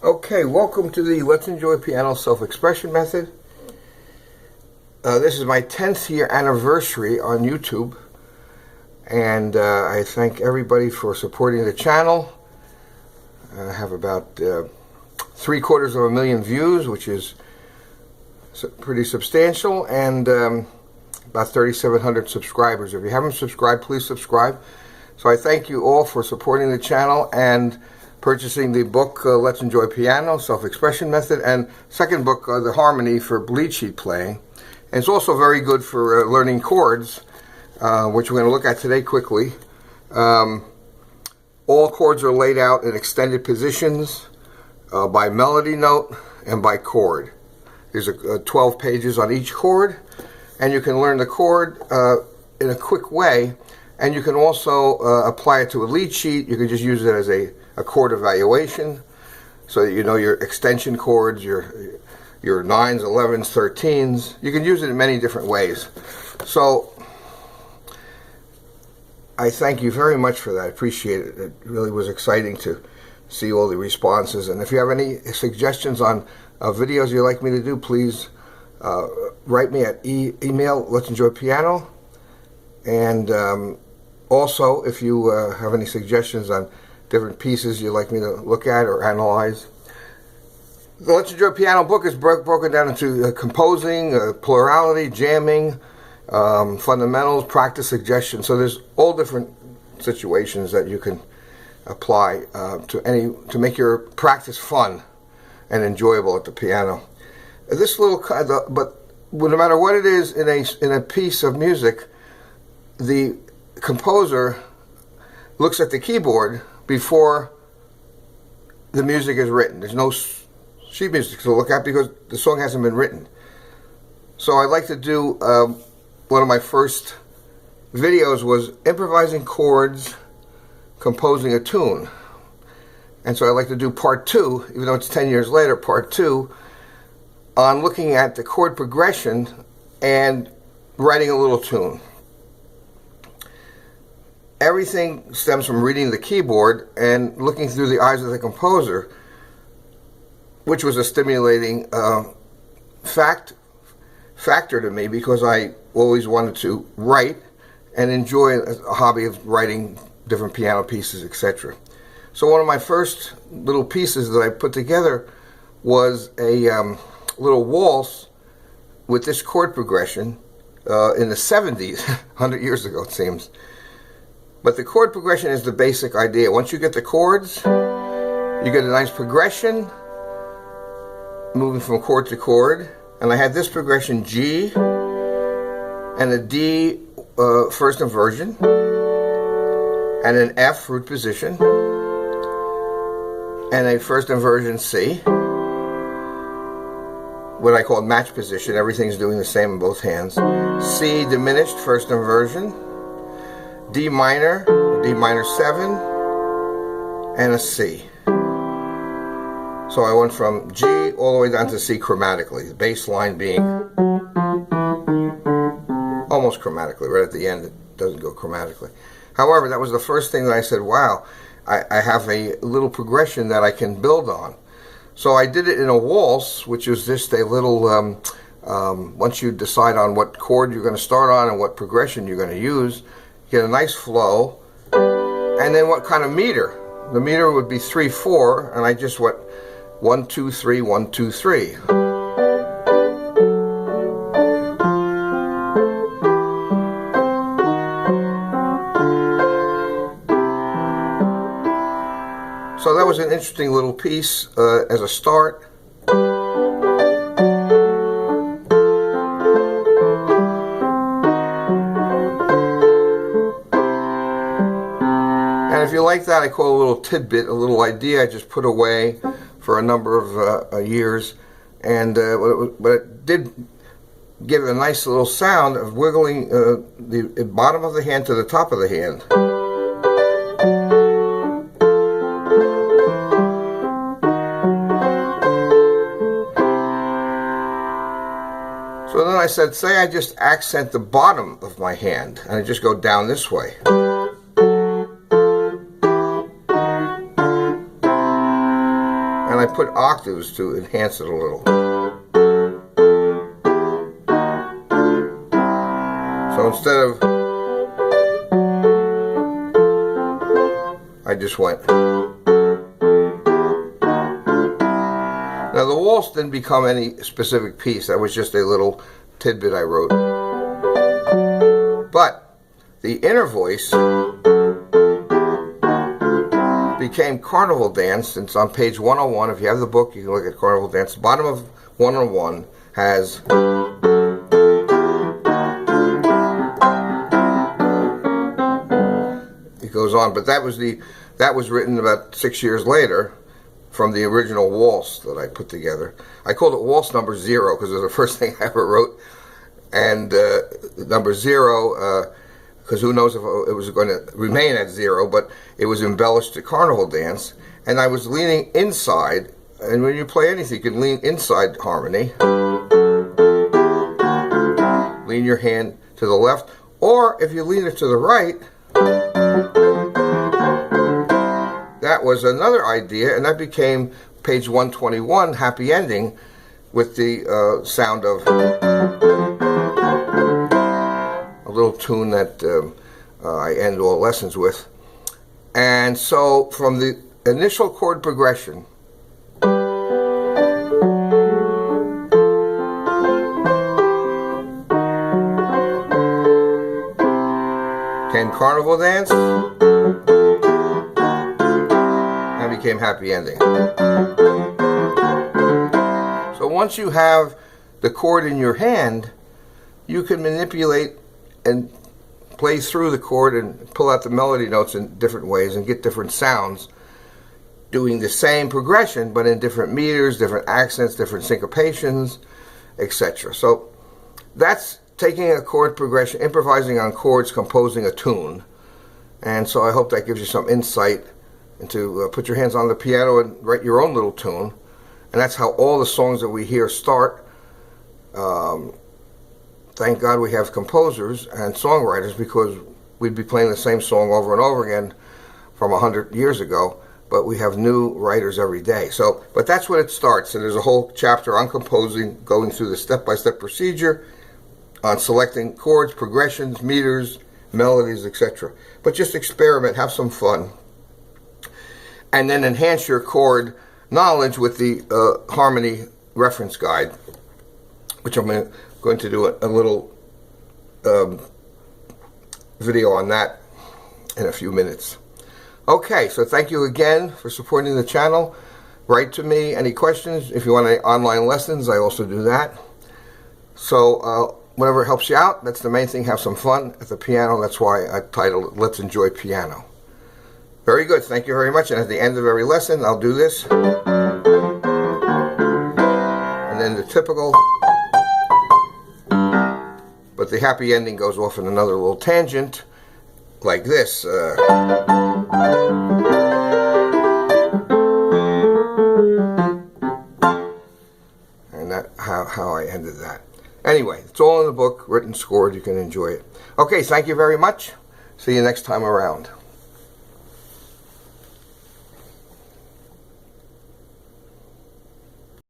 Okay, welcome to the Let's Enjoy Piano Self-Expression Method. This is my 10th year anniversary on YouTube, and I thank everybody for supporting the channel. I have about 750,000 views, which is pretty substantial, and about 3,700 subscribers. If you haven't subscribed, please subscribe. So I thank you all for supporting the channel and purchasing the book Let's Enjoy Piano Self-Expression Method, and second book The Harmony for bleed sheet playing. And it's also very good for learning chords, which we're going to look at today quickly. All chords are laid out in extended positions by melody note and by chord. There's 12 pages on each chord, and you can learn the chord in a quick way, and you can also apply it to a lead sheet. You can just use it as a chord evaluation, so that you know your extension chords, your 9s, 11s, 13s. You can use it in many different ways. So I thank you very much for that. I appreciate it. It really was exciting to see all the responses. And if you have any suggestions on videos you'd like me to do, please write me at email let'senjoypiano. And also, if you have any suggestions on different pieces you'd like me to look at or analyze. The Let's Enjoy Piano book is broken down into composing, plurality, jamming, fundamentals, practice suggestions. So there's all different situations that you can apply to make your practice fun and enjoyable at the piano. This little, but no matter what it is in a piece of music, the composer looks at the keyboard before the music is written. There's no sheet music to look at because the song hasn't been written. So I'd like to do one of my first videos was improvising chords, composing a tune. And so I'd like to do part 2, even though it's 10 years later, part 2, on looking at the chord progression and writing a little tune. Everything stems from reading the keyboard and looking through the eyes of the composer, which was a stimulating factor to me, because I always wanted to write and enjoy a hobby of writing different piano pieces, etc. So one of my first little pieces that I put together was a little waltz with this chord progression in the 70s, 100 years ago it seems. But the chord progression is the basic idea. Once you get the chords, you get a nice progression, moving from chord to chord. And I had this progression G, and a D first inversion, and an F root position, and a first inversion C, what I call match position. Everything's doing the same in both hands. C diminished first inversion, D minor 7, and a C. So I went from G all the way down to C chromatically, the bass line being almost chromatically. Right at the end, it doesn't go chromatically. However, that was the first thing that I said, wow, I have a little progression that I can build on. So I did it in a waltz, which is just a little, once you decide on what chord you're going to start on and what progression you're going to use, get a nice flow, and then what kind of meter. The meter would be 3/4, and I just went 1 2 3 1 2 3. So that was an interesting little piece as a start. And if you like that, I call a little tidbit, a little idea I just put away for a number of years, and but it did give a nice little sound of wiggling the bottom of the hand to the top of the hand. So then I said, say I just accent the bottom of my hand, and I just go down this way. put octaves to enhance it a little. So instead of, I just went. Now the waltz didn't become any specific piece. That was just a little tidbit I wrote. But the inner voice became Carnival Dance. It's on page 101. If you have the book, you can look at Carnival Dance. The bottom of 101 has it goes on, but that was written about 6 years later from the original waltz that I put together. I called it waltz number 0 because it was the first thing I ever wrote, and number 0 because who knows if it was going to remain at 0, but it was embellished to Carnival Dance, and I was leaning inside, and when you play anything, you can lean inside harmony, lean your hand to the left, or if you lean it to the right, that was another idea, and that became page 121, Happy Ending, with the sound of a little tune that I end all lessons with. And so from the initial chord progression, came Carnival Dance, and became Happy Ending. So once you have the chord in your hand, you can manipulate and play through the chord and pull out the melody notes in different ways and get different sounds doing the same progression but in different meters, different accents, different syncopations, etc. So that's taking a chord progression, improvising on chords, composing a tune. And so I hope that gives you some insight into put your hands on the piano and write your own little tune. And that's how all the songs that we hear start. Thank God we have composers and songwriters, because we'd be playing the same song over and over again from 100 years ago, but we have new writers every day. So, but that's when it starts, and there's a whole chapter on composing, going through the step-by-step procedure on selecting chords, progressions, meters, melodies, etc. But just experiment, have some fun, and then enhance your chord knowledge with the harmony reference guide, which I'm going to do a little video on that in a few minutes. Okay, so thank you again for supporting the channel. Write to me any questions. If you want any online lessons, I also do that. So whatever helps you out, that's the main thing. Have some fun at the piano. That's why I titled it Let's Enjoy Piano. Very good, thank you very much. And at the end of every lesson, I'll do this. And then the typical, but the happy ending goes off in another little tangent, like this. And that how I ended that. Anyway, it's all in the book, written, scored. You can enjoy it. Okay, thank you very much. See you next time around.